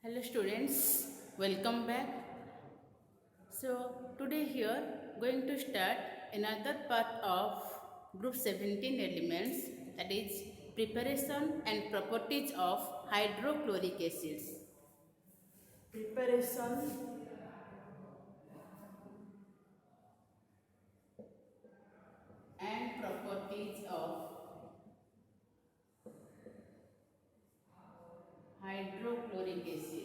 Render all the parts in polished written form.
Hello students, welcome back. So today here going to start another part of group 17 elements, that is preparation and properties of hydrochloric acids. Preparation and properties of hydrochloric acid.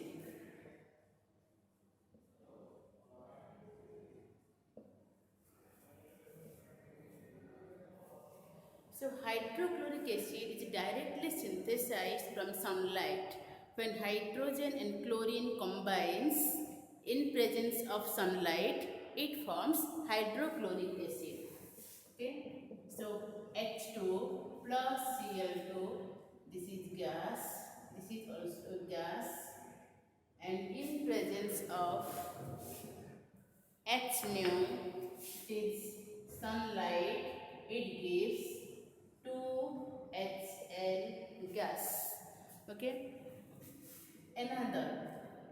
So hydrochloric acid is directly synthesized from sunlight. When hydrogen and chlorine combines in presence of sunlight, it forms hydrochloric acid. Okay, so H2 plus Cl2, this is gas, this is also gas, and in presence of H nu, is sunlight, it gives 2HL gas. Okay. Another,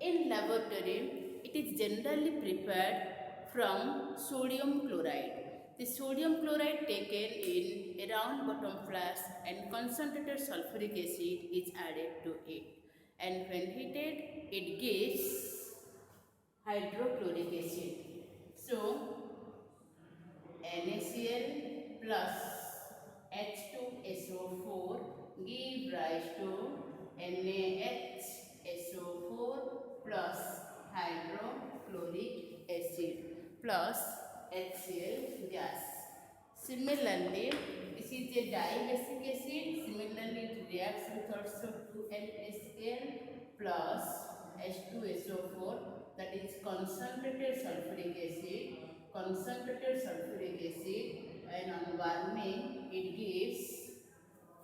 in laboratory, it is generally prepared from sodium chloride. The sodium chloride taken in a round bottom flask and concentrated sulfuric acid is added to it. And when heated, it gives hydrochloric acid. So, NaCl plus H2SO4 give rise to NaHSO4 plus hydrochloric acid plus HCl gas. Similarly, this is a dibasic acid. Similarly, it reacts with also 2NaCl plus H2SO4, that is concentrated sulfuric acid. Concentrated sulfuric acid, and on warming it gives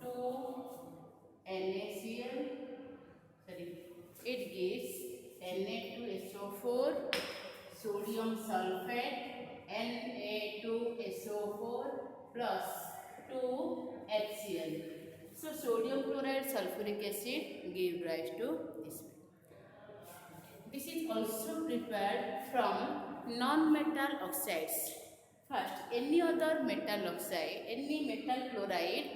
2NaCl, it gives Na2SO4, sodium sulfate, Na2SO4 plus 2HCl. So sodium chloride sulfuric acid give rise to this. This is also prepared from non-metal oxides. First, any other metal oxide, any metal chloride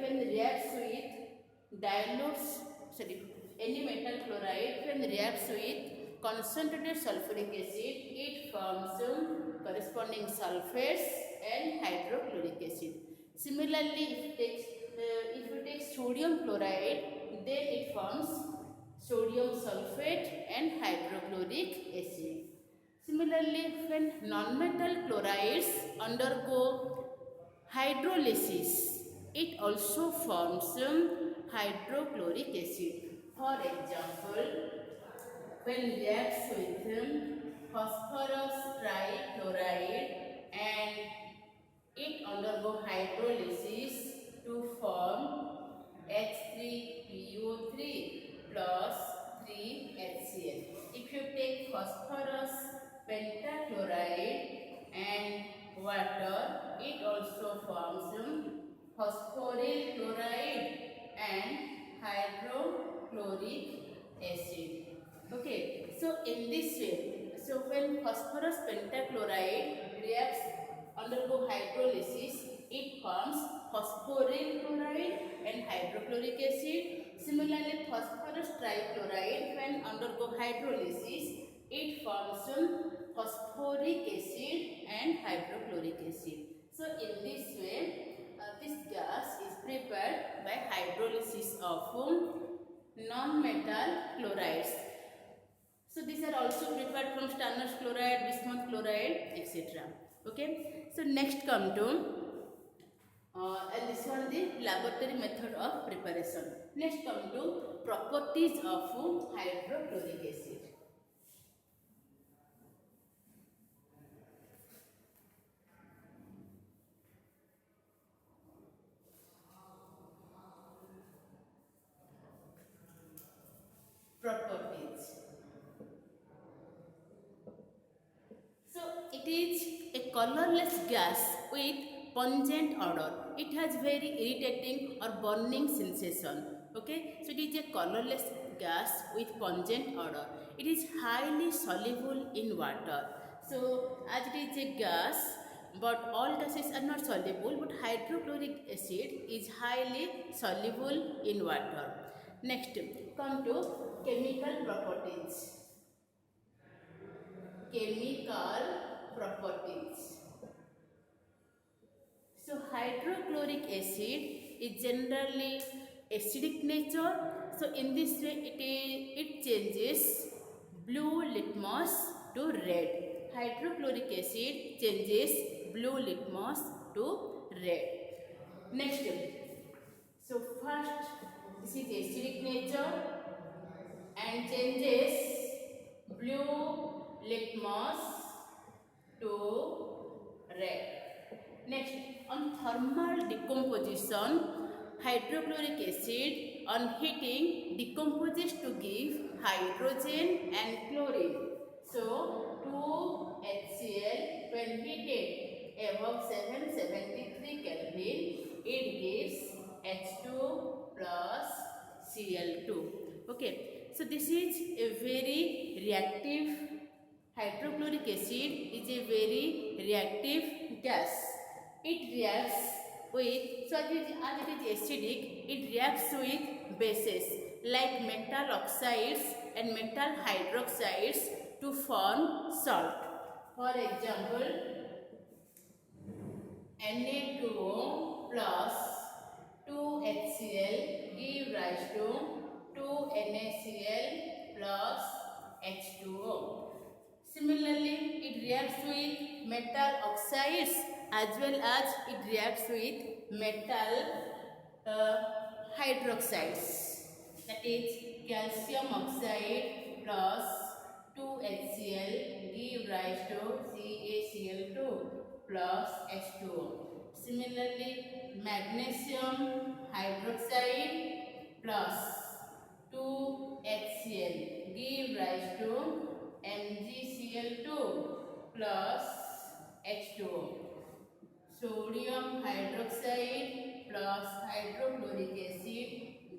when reacts with any metal chloride when reacts with concentrated sulfuric acid, it forms corresponding sulfates and hydrochloric acid. Similarly, if you take sodium chloride, then it forms sodium sulfate and hydrochloric acid. Similarly, when non-metal chlorides undergo hydrolysis, it also forms hydrochloric acid. For example, when reacts with phosphorus trichloride and it undergo hydrolysis to form H3PO3 plus 3HCl. If you take phosphorus pentachloride and water, it also forms phosphoryl chloride and hydrochloric acid. Okay, so in this way, so when phosphorus pentachloride reacts undergo hydrolysis, it forms phosphoryl chloride and hydrochloric acid. Similarly, phosphorus trichloride when undergo hydrolysis, it forms phosphoric acid and hydrochloric acid. So in this way, this gas is prepared by hydrolysis of non-metal chlorides. So these are also prepared from stannous chloride, bismuth chloride, etc. Okay. So next come to and this one the laboratory method of preparation. Next come to properties of hydrochloric acid. Properties. So it is a colorless gas with pungent odor. It has very irritating or burning sensation. Okay, so it is a colorless gas with pungent odor. It is highly soluble in water. So as it is a gas, but all gases are not soluble, but hydrochloric acid is highly soluble in water. Next, come to chemical properties. Chemical properties. So hydrochloric acid is generally acidic nature. So in this way it changes blue litmus to red. Hydrochloric acid changes blue litmus to red. Next, so first this is acidic nature and changes blue litmus to red. Next, on thermal decomposition, hydrochloric acid on heating decomposes to give hydrogen and chlorine. So, 2HCl when heated above 773 Kelvin, it gives H2 plus Cl2. Okay, so this is a very reactive. Hydrochloric acid is a very reactive gas. It reacts with, so as it is acidic, it reacts with bases like metal oxides and metal hydroxides to form salt. For example, Na2O plus 2HCl give rise to 2NaCl plus H2O. Similarly, it reacts with metal oxides as well as it reacts with metal hydroxides. That is calcium oxide plus 2HCl give rise to CaCl2 plus H2O. Similarly, magnesium hydroxide plus 2HCl give rise to MgCl2 plus H2O. Sodium hydroxide plus hydrochloric acid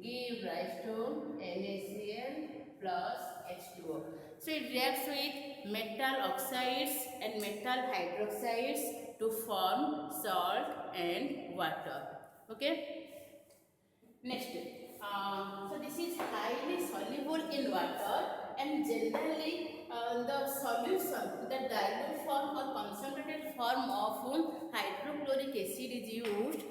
give rise to NaCl plus H2O. So it reacts with metal oxides and metal hydroxides to form salt and water. Okay. Next, so this is highly soluble in water and generally the solution, the dilute form or concentrated form of hydrochloric acid is used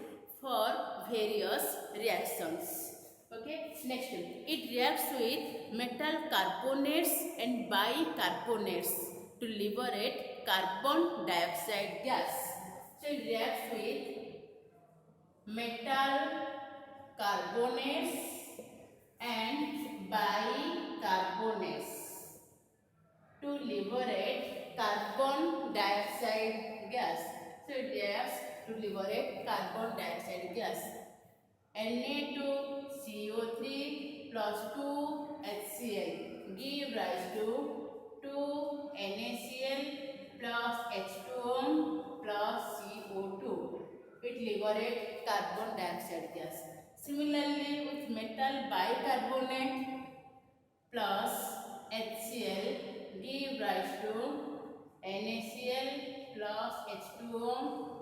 for various reactions. Okay, next, it reacts with metal carbonates and bicarbonates to liberate carbon dioxide gas. So it reacts with metal carbonates and bicarbonates to liberate carbon dioxide gas. So it reacts to liberate carbon dioxide gas. Na2CO3 plus 2HCl give rise to 2NaCl plus H2O plus CO2. It liberates carbon dioxide gas. Similarly, with metal bicarbonate plus HCl give rise to NaCl plus H2O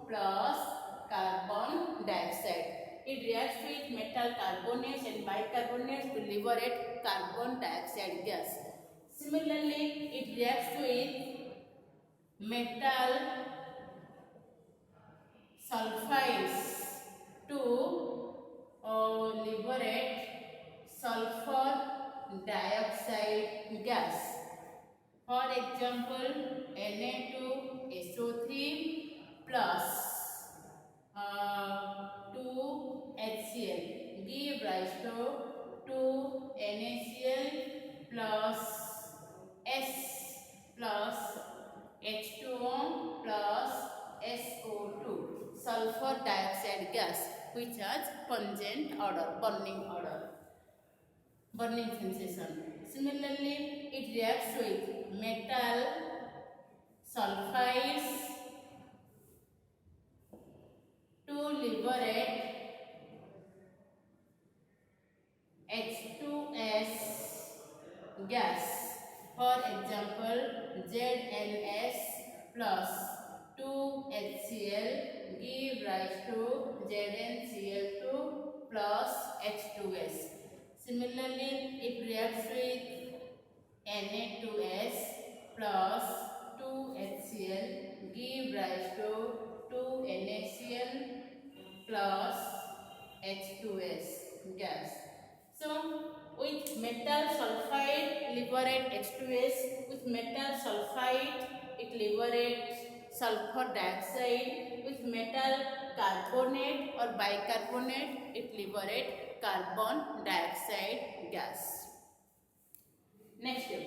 plus carbon dioxide. It reacts with metal carbonates and bicarbonates to liberate carbon dioxide gas. Similarly, it reacts with metal sulfides to liberate sulfur dioxide gas. For example, Na2SO3 plus 2HCl give rise to 2NaCl plus S plus H2O plus SO2, sulfur dioxide gas, which has pungent odor, burning sensation. Similarly, it reacts with metal sulfides to liberate gas. For example, ZNS plus 2HCl give rise to ZnCl2 plus H2S. Similarly, it reacts with Na2S plus 2HCl give rise to 2NaCl plus H2S gas. So with metal sulfide liberate H2S, with metal sulfide it liberates sulfur dioxide, with metal carbonate or bicarbonate it liberates carbon dioxide gas. Next step.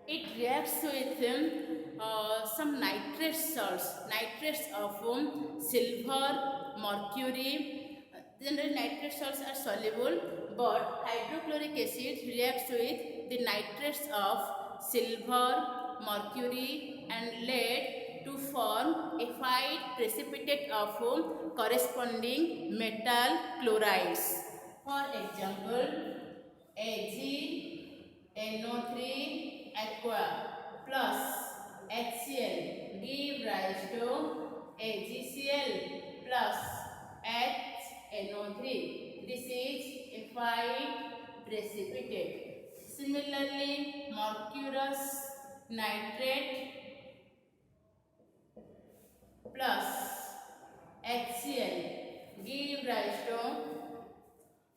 It reacts with some nitrate salts, nitrates of silver, mercury. Generally, nitrate salts are soluble, but hydrochloric acid reacts with the nitrates of silver, mercury, and lead to form a white precipitate of corresponding metal chlorides. For example, AgNO3 aqua plus HCl give rise to AgCl plus HNO3. This is a white precipitate. Similarly, mercurous nitrate plus HCl give rise to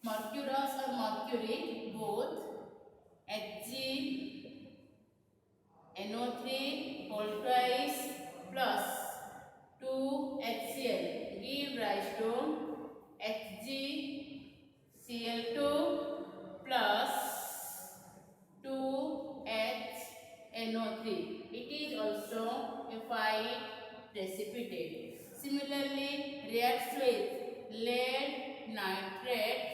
mercurous or mercury both HgNO3 whole twice plus 2HCl give rise to HgCl2 plus 2HNO3. It is also a white precipitate. Similarly, reacts with lead nitrate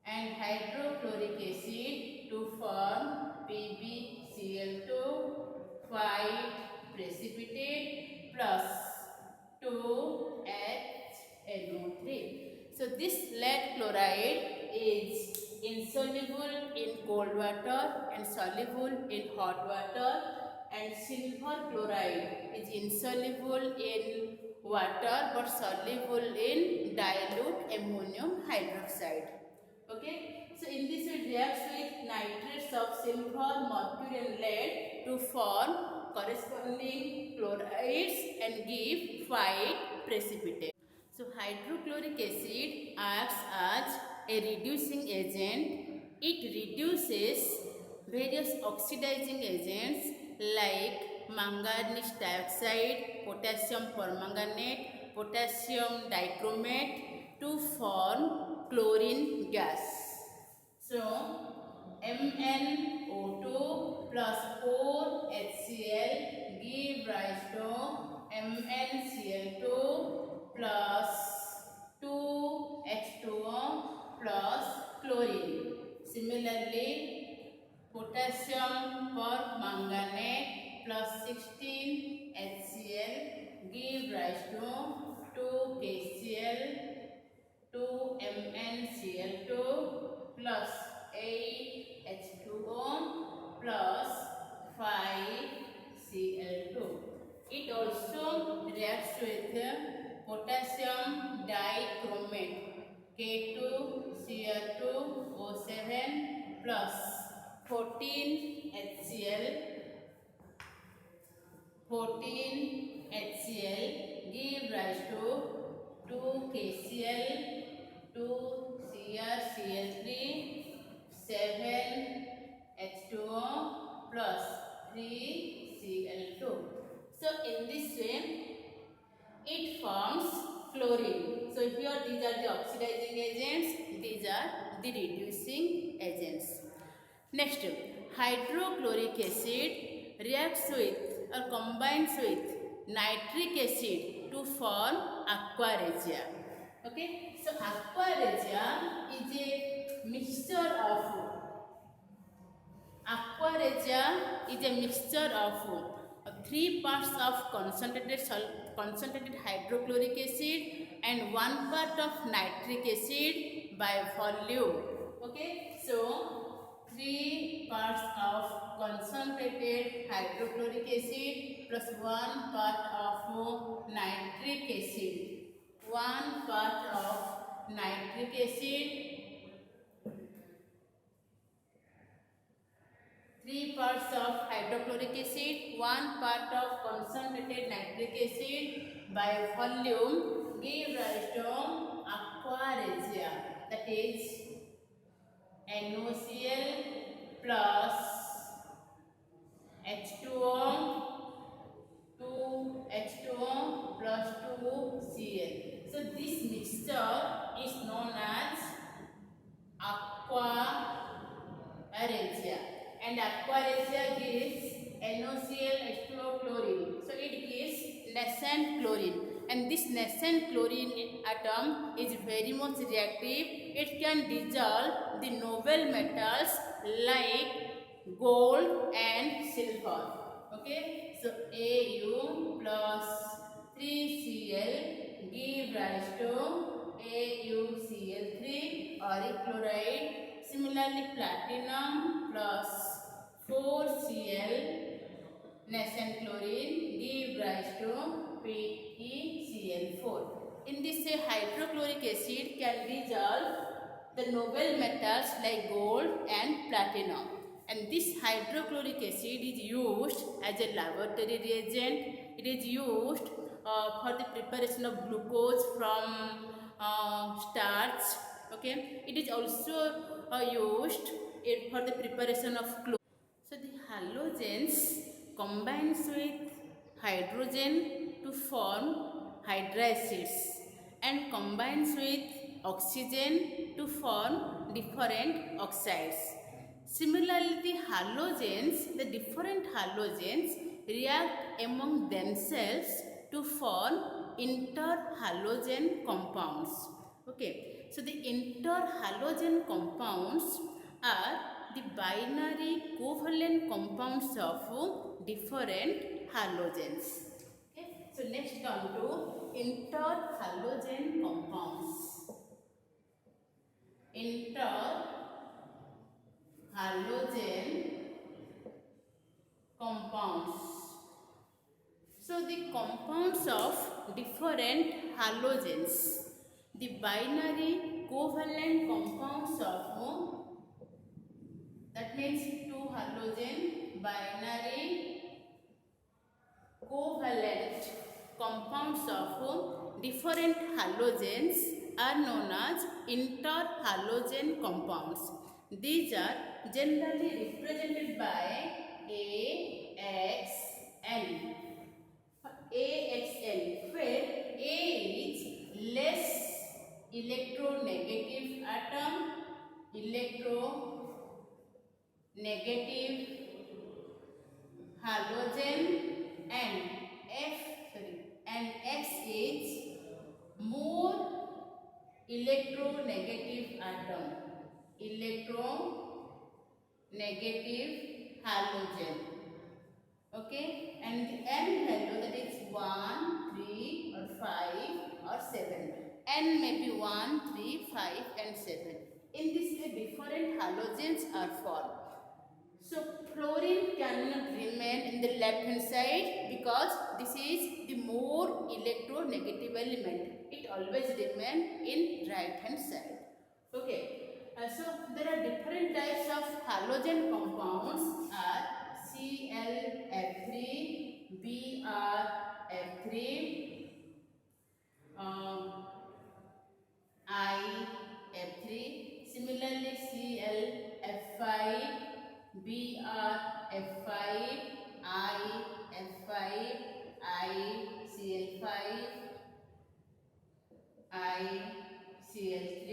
and hydrochloric acid to form PbCl2 white precipitate plus 2HNO3. So this lead chloride is insoluble in cold water and soluble in hot water, and silver chloride is insoluble in water but soluble in dilute ammonium hydroxide. Okay, so in this it reacts with nitrates of silver, mercury and lead to form corresponding chlorides and give white precipitate. So hydrochloric acid acts as a reducing agent. It reduces various oxidizing agents like manganese dioxide, potassium permanganate, potassium dichromate to form chlorine gas. So MnO2 plus 4HCl give rise to MnCl2 plus 2H2O plus chlorine. Similarly, potassium permanganate plus 16HCl give rise to 2KCl 2MnCl2 plus 8H2O plus 5Cl2. It also reacts with potassium dichromate K2Cr2O7 plus 14HCl give rise to 2KCl 2CrCl3 7H2O plus 3Cl2. So in this way it forms chlorine. So here these are the oxidizing agents, these are the reducing agents. Next, hydrochloric acid reacts with or combines with nitric acid to form aqua regia. Okay, so aqua regia is a mixture of is a mixture of 3 parts of concentrated hydrochloric acid and 1 part of nitric acid by volume. Okay, so 3 parts of concentrated hydrochloric acid plus 1 part of nitric acid. 1 part of nitric acid, 3 parts of hydrochloric acid, 1 part of concentrated nitric acid by volume give rise to aquaresia, that is NaCl plus H2O, 2H2O plus 2Cl. So this mixture is known as aquaresia, and aquaresia gives NaCl H2O chlorine. So it gives nascent chlorine, and this nascent chlorine atom is very much reactive. It can dissolve the noble metals like gold and silver. Okay, so Au plus 3Cl give rise to AuCl3 auric chloride. Similarly, platinum plus 4Cl nascent chlorine give rise to PeCl4. In this hydrochloric acid can dissolve the noble metals like gold and platinum. And this hydrochloric acid is used as a laboratory reagent. It is used for the preparation of glucose from starch. Okay, it is also used for the preparation of chlorine. So the halogens combines with hydrogen to form hydracids and combines with oxygen to form different oxides. Similarly, the different halogens react among themselves to form interhalogen compounds. Okay, so the interhalogen compounds are the binary covalent compounds of different halogens. Okay, so next come to interhalogen compounds. Interhalogen compounds. So the compounds of different halogens, the binary covalent compounds of, that means 2 halogen binary covalent compounds of different halogens are known as interhalogen compounds. These are generally represented by AXN. AXN, where A is less electronegative atom, electronegative halogen, and X is more electronegative atom, electronegative halogen. Okay, and the N value, that is 1, 3 or 5 or 7. N may be 1, 3, 5 and 7. In this way different halogens are formed. So fluorine cannot remain in the left hand side because this is the more electronegative element. It always remains in right hand side. Okay, so there are different types of halogen compounds are ClF3, BrF3, IF3. Similarly, ClF5, BrF5, IF5, ICl5, ICl3.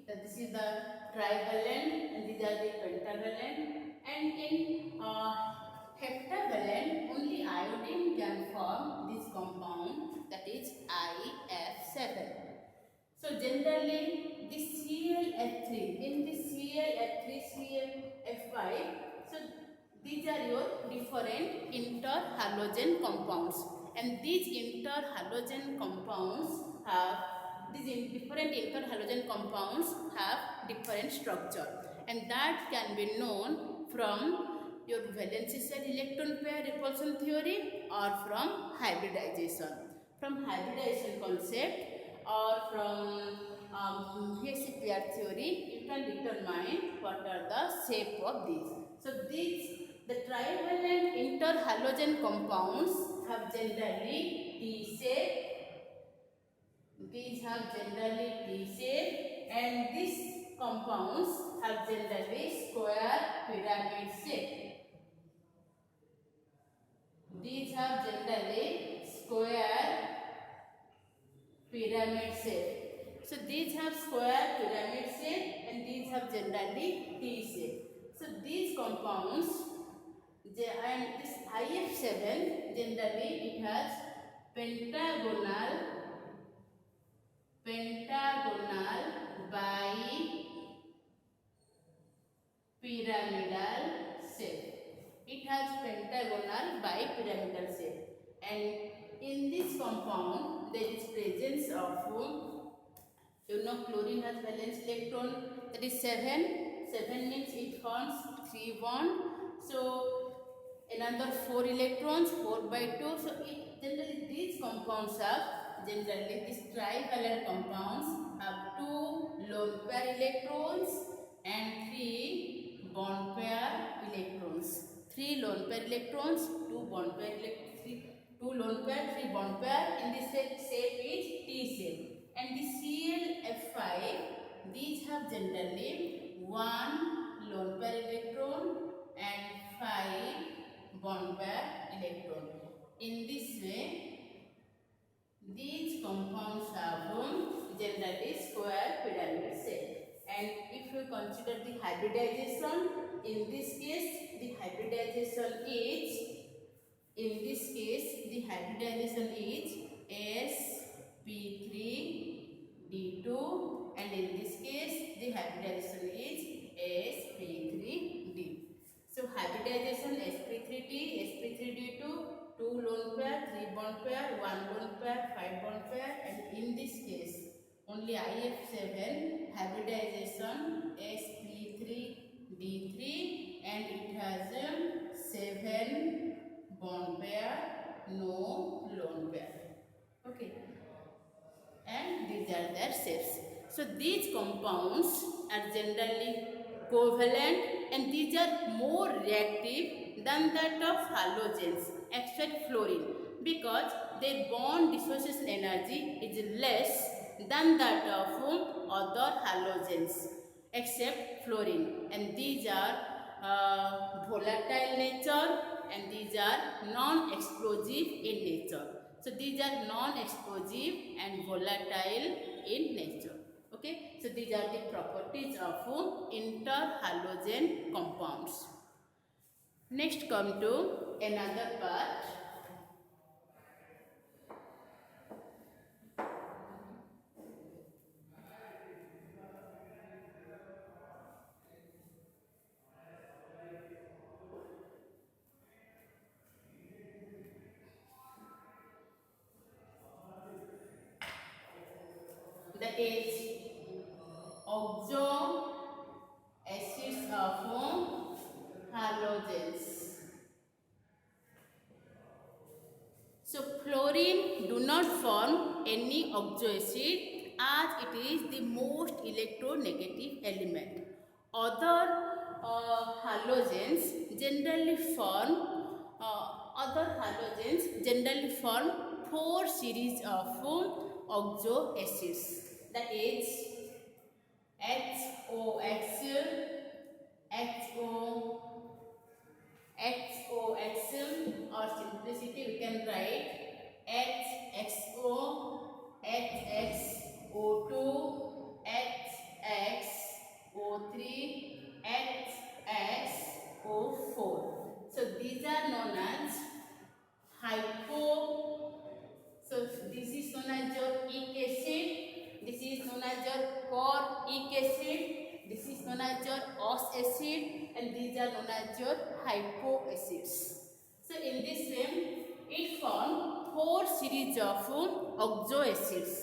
So this is the trivalent and these are the pentavalent. And in heptavalent, only iodine can form this compound, that is IF7. So generally this ClF3, in this ClF3, ClF5, so These are your different interhalogen compounds, and these interhalogen compounds have different interhalogen compounds have different structure, and that can be known from your valence shell electron pair repulsion theory or from hybridization. From hybridization concept or from pair theory, you can determine what are the shape of these. So these the trivalent interhalogen compounds have generally T shape. These have generally T shape, and these compounds have generally square pyramid shape. These have generally square pyramid shape. So these have square pyramid shape, and these have generally T shape. So these compounds, and this IF7 generally it has pentagonal bipyramidal shape. It has pentagonal bipyramidal shape, and in this compound there is presence of chlorine has valence electron, that is 7. 7 means it forms 3 bond. So another 4 electrons, 4 by 2. So generally these compounds have, generally these trivalent compounds have 2 lone pair electrons and 3 bond pair electrons. 3 lone pair electrons, 2 bond pair electrons, 2 lone pair, 3 bond pair. In this shape is T shape. And the ClF5, these have generally 1 lone pair electron and 5 bond pair electron. In this way, these compounds have generally square pyramid shape. And if you consider the hybridization, in this case the hybridization is, sp3d2, and in this case the hybridization is sp3d. So hybridization sp3d, sp3d2, 2 lone pair, 3 bond pair, 1 lone pair, 5 bond pair, and in this case only IF7 hybridization sp3d3, and it has 7 bond pair, no lone pair. Okay, and these are their shapes. So these compounds are generally covalent, and these are more reactive than that of halogens except fluorine, because their bond dissociation energy is less than that of other halogens except fluorine, and these are volatile nature, and these are non-explosive in nature. So these are non-explosive and volatile in nature. Okay, so these are the properties of interhalogen compounds. Next come to another part. That is oxo acids of halogens. So fluorine do not form any oxo acid as it is the most electronegative element. Other halogens generally form 4 series of oxo acids. That is HOX, or simplicity we can write HXO, HXO2, HXO3, HXO4. So these are known as so this is known as your ic acid, this is known as your coric acid, this is known as your acid, and these are known as your hypoacids. So in this way, it forms 4 series of oxoacids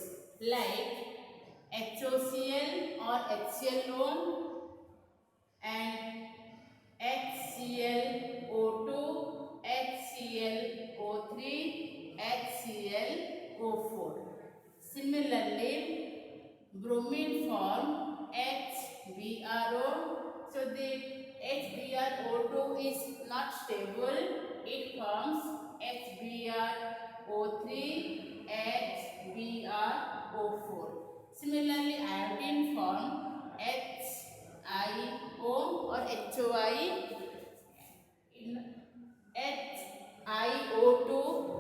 like HOCl or HClO and HClO2, HClO3, HClO4. Similarly, bromine form HBRO. So the HBRO2 is not stable. It forms HBRO3, HBRO4. Similarly, iodine form HIO or HOI. HiO2,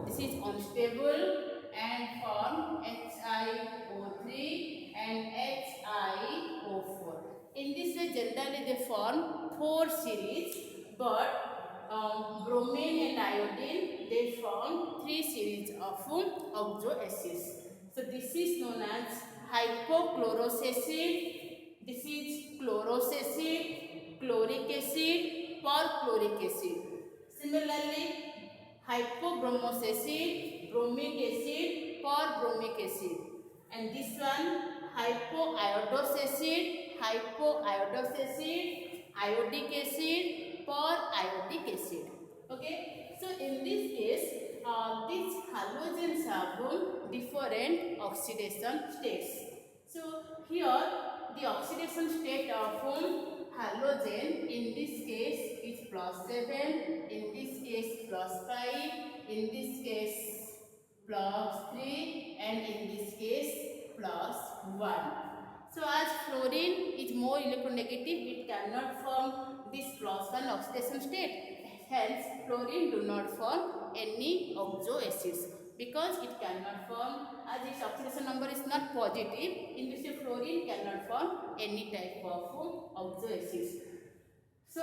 this is unstable, and form HiO3 and HiO4. In this way, generally they form 4 series, but bromine and iodine, they form 3 series of oxoacids. So this is known as hypochlorous acid, this is chlorous acid, chloric acid, perchloric acid. Similarly, hypobromous acid, bromic acid, perbromic acid. And this one, hypoiodous acid, hypoiodous acid, iodic acid, periodic acid. Okay. So in this case, these halogens have different oxidation states. So here, the oxidation state of halogen in this case is +7, in this case +5, in this case +3, and in this case +1. So as fluorine is more electronegative, it cannot form this +1 oxidation state. Hence, fluorine do not form any oxoacids because it cannot form, as its oxidation number is not positive. In this way, fluorine cannot form any type of oxoacids. So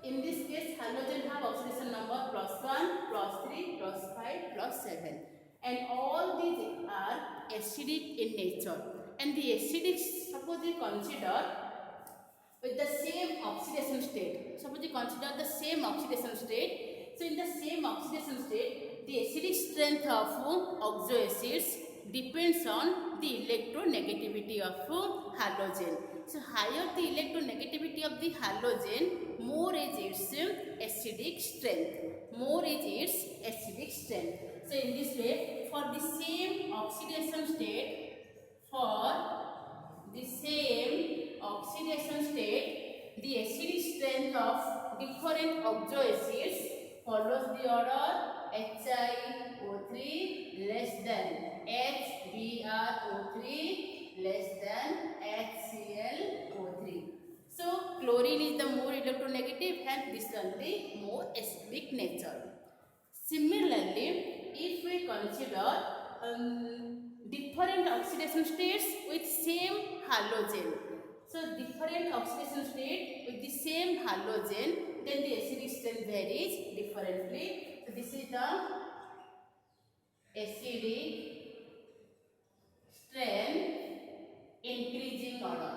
in this case, halogen have oxidation number +1, +3, +5, +7, and all these are acidic in nature. And the acidic, suppose we consider with the same oxidation state. Suppose we consider the same oxidation state. So in the same oxidation state, the acidic strength of oxoacids depends on the electronegativity of halogen. So higher the electronegativity of the halogen, more is its acidic strength. More is its acidic strength. So in this way, for the same oxidation state, the acidic strength of different oxoacids follows the order HiO3 less than HbRO3 less than HClO3. So chlorine is the more electronegative, hence this one the more acidic nature. Similarly, if we consider different oxidation states with same halogen. So different oxidation state with the same halogen, then the acidic strength varies differently. So this is the acidic strength increasing order.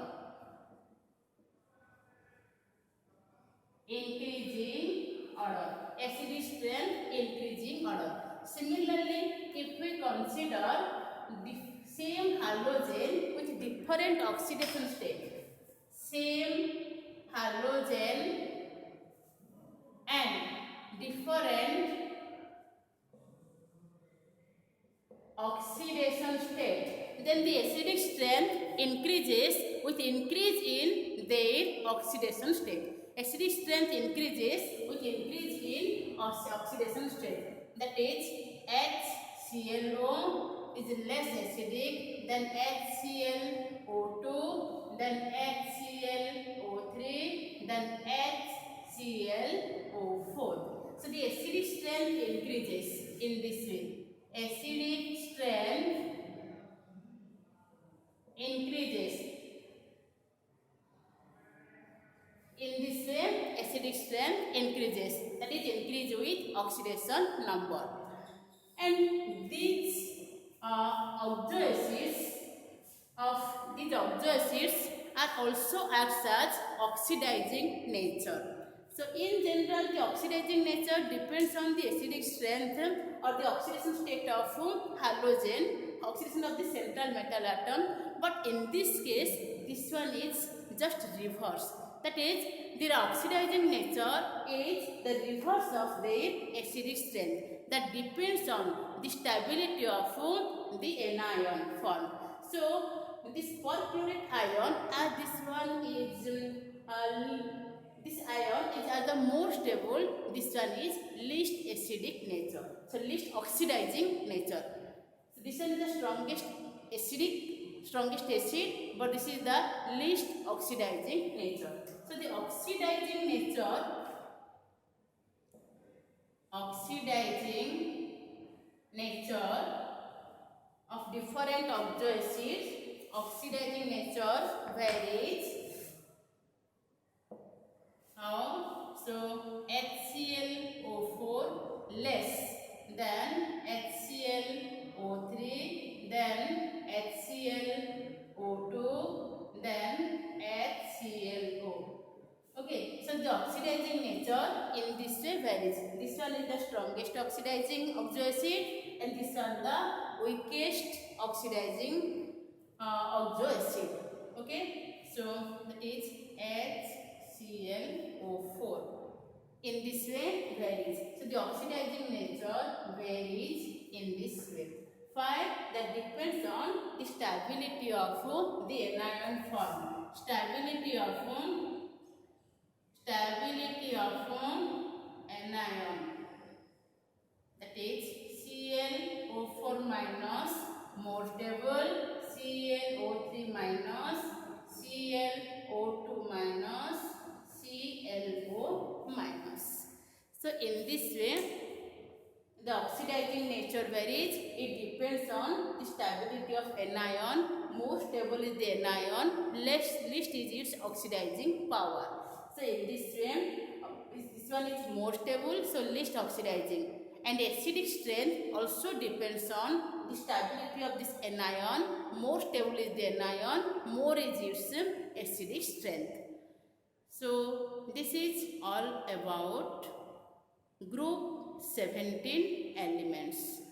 Acidic strength increasing order. Similarly, if we consider the same halogen with different oxidation state, same halogen and different oxidation state, then the acidic strength increases with increase in their oxidation state. Acidic strength increases with increase in oxidation state. That is, HClO is less acidic than HClO2, then HClO3, then HClO4. So the acidic strength increases in this way. Acidic strength increases. In this way, acidic strength increases. That is, increase with oxidation number. And these oxoacids are also acts as oxidizing nature. So in general, the oxidizing nature depends on the acidic strength or the oxidation state of halogen, oxidation of the central metal atom. But in this case, this one is just reverse. That is, their oxidizing nature is the reverse of their acidic strength. That depends on the stability of the anion form. So this perchlorate ion, as this one is this ion is the most stable, this one is least acidic nature. So least oxidizing nature. So this one is the strongest acid, but this is the least oxidizing nature. So the oxidizing nature of different oxo acids, oxidizing nature varies. How? So HClO4 less than HClO3, then HClO2, then HClO. Okay, so the oxidizing nature in this way varies. This one is the strongest oxidizing oxo acid, and this one the weakest oxidizing oxo acid. Okay, so that is HClO4. In this way varies. So the oxidizing nature varies in this way. 5. That depends on the stability of the anion form. Stability of anion. That is ClO4 minus more stable, ClO3 minus, ClO2 minus, ClO minus. So in this way, the oxidizing nature varies. It depends on the stability of anion. More stable is the anion, least is its oxidizing power. So in this way, this one is more stable, so least oxidizing. And acidic strength also depends on the stability of this anion. More stable is the anion, more is its acidic strength. So this is all about group 17 elements.